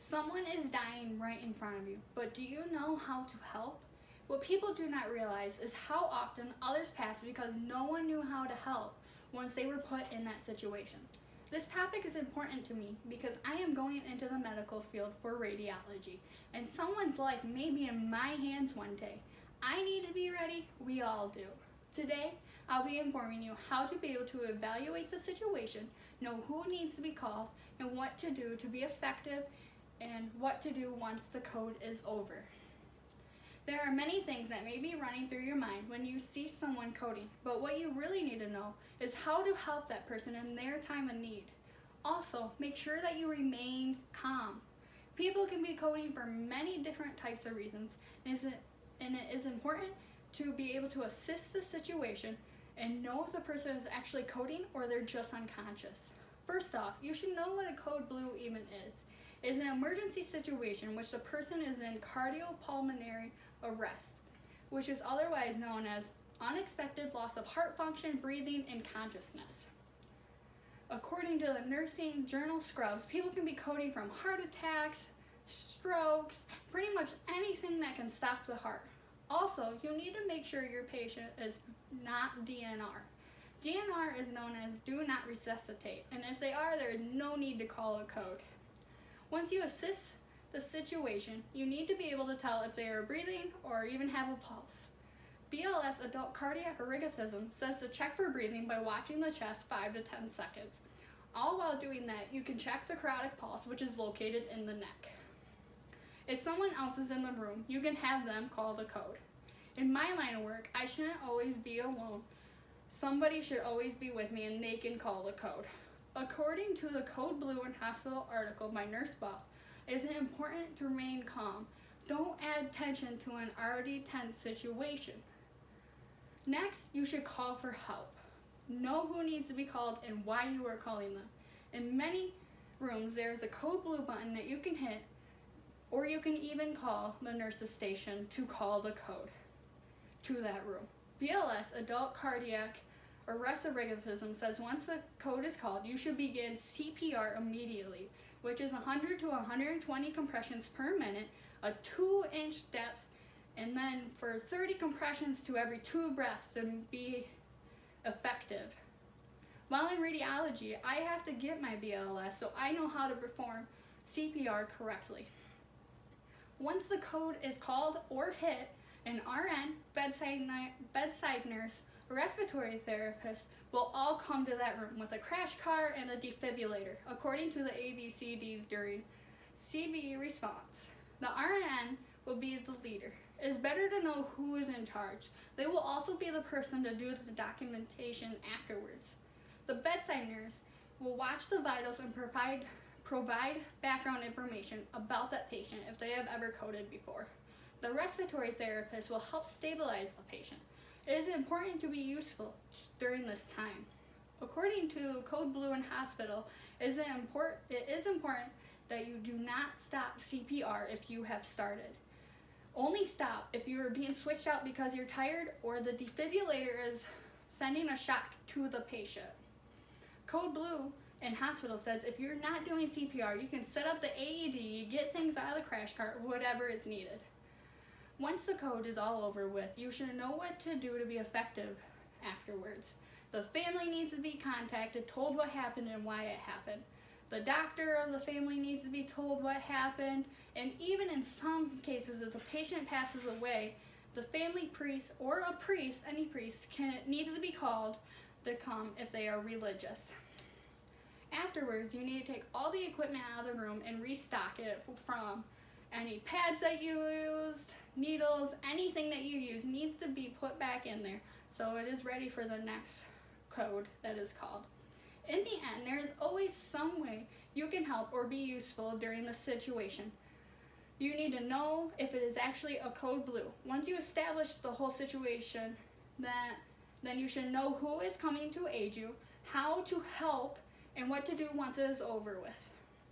Someone is dying right in front of you, but do you know how to help? What people do not realize is how often others pass because no one knew how to help once they were put in that situation. This topic is important to me because I am going into the medical field for radiology, and someone's life may be in my hands one day. I need to be ready, we all do. Today, I'll be informing you how to be able to evaluate the situation, know who needs to be called, and what to do to be effective, and what to do once the code is over. There are many things that may be running through your mind when you see someone coding, but what you really need to know is how to help that person in their time of need. Also, make sure that you remain calm. People can be coding for many different types of reasons, and it is important to be able to assist the situation and know if the person is actually coding or they're just unconscious. First off, you should know what a code blue even is. It is an emergency situation in which the person is in cardiopulmonary arrest, which is otherwise known as unexpected loss of heart function, breathing, and consciousness. According to the nursing journal Scrubs, people can be coding from heart attacks, strokes, pretty much anything that can stop the heart. Also, you need to make sure your patient is not DNR. DNR is known as do not resuscitate, and if they are, there is no need to call a code. Once you assist the situation, you need to be able to tell if they are breathing or even have a pulse. BLS adult cardiac arrhythmism says to check for breathing by watching the chest 5 to 10 seconds. All while doing that, you can check the carotid pulse, which is located in the neck. If someone else is in the room, you can have them call the code. In my line of work, I shouldn't always be alone. Somebody should always be with me and they can call the code. According to the Code Blue in Hospital article by Nurse Buff, it is important to remain calm. Don't add tension to an already tense situation. Next, you should call for help. Know who needs to be called and why you are calling them. In many rooms, there is a Code Blue button that you can hit, or you can even call the nurse's station to call the code to that room. BLS, adult cardiac arrest arrhythmism, says once the code is called, you should begin CPR immediately, which is 100 to 120 compressions per minute, a 2-inch depth, and then for 30 compressions to every 2 breaths to be effective. While in radiology, I have to get my BLS, so I know how to perform CPR correctly. Once the code is called or hit, an RN, bedside nurse, a respiratory therapist will all come to that room with a crash cart and a defibrillator, according to the ABCDs during CB response. The RN will be the leader. It is better to know who is in charge. They will also be the person to do the documentation afterwards. The bedside nurse will watch the vitals and provide background information about that patient if they have ever coded before. The respiratory therapist will help stabilize the patient. It is important to be useful during this time. According to Code Blue in Hospital, it is important that you do not stop CPR if you have started. Only stop if you are being switched out because you're tired or the defibrillator is sending a shock to the patient. Code Blue in Hospital says if you're not doing CPR, you can set up the AED, get things out of the crash cart, whatever is needed. Once the code is all over with, you should know what to do to be effective afterwards. The family needs to be contacted, told what happened and why it happened. The doctor of the family needs to be told what happened, and even in some cases, if the patient passes away, the family priest or a priest, any priest, needs to be called to come if they are religious. Afterwards, you need to take all the equipment out of the room and restock it from any pads that you used, needles, anything that you use needs to be put back in there so it is ready for the next code that is called. In the end, there is always some way you can help or be useful during the situation. You need to know if it is actually a Code Blue. Once you establish the whole situation, then you should know who is coming to aid you, how to help, and what to do once it is over with.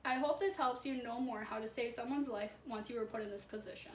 I hope this helps you know more how to save someone's life once you were put in this position.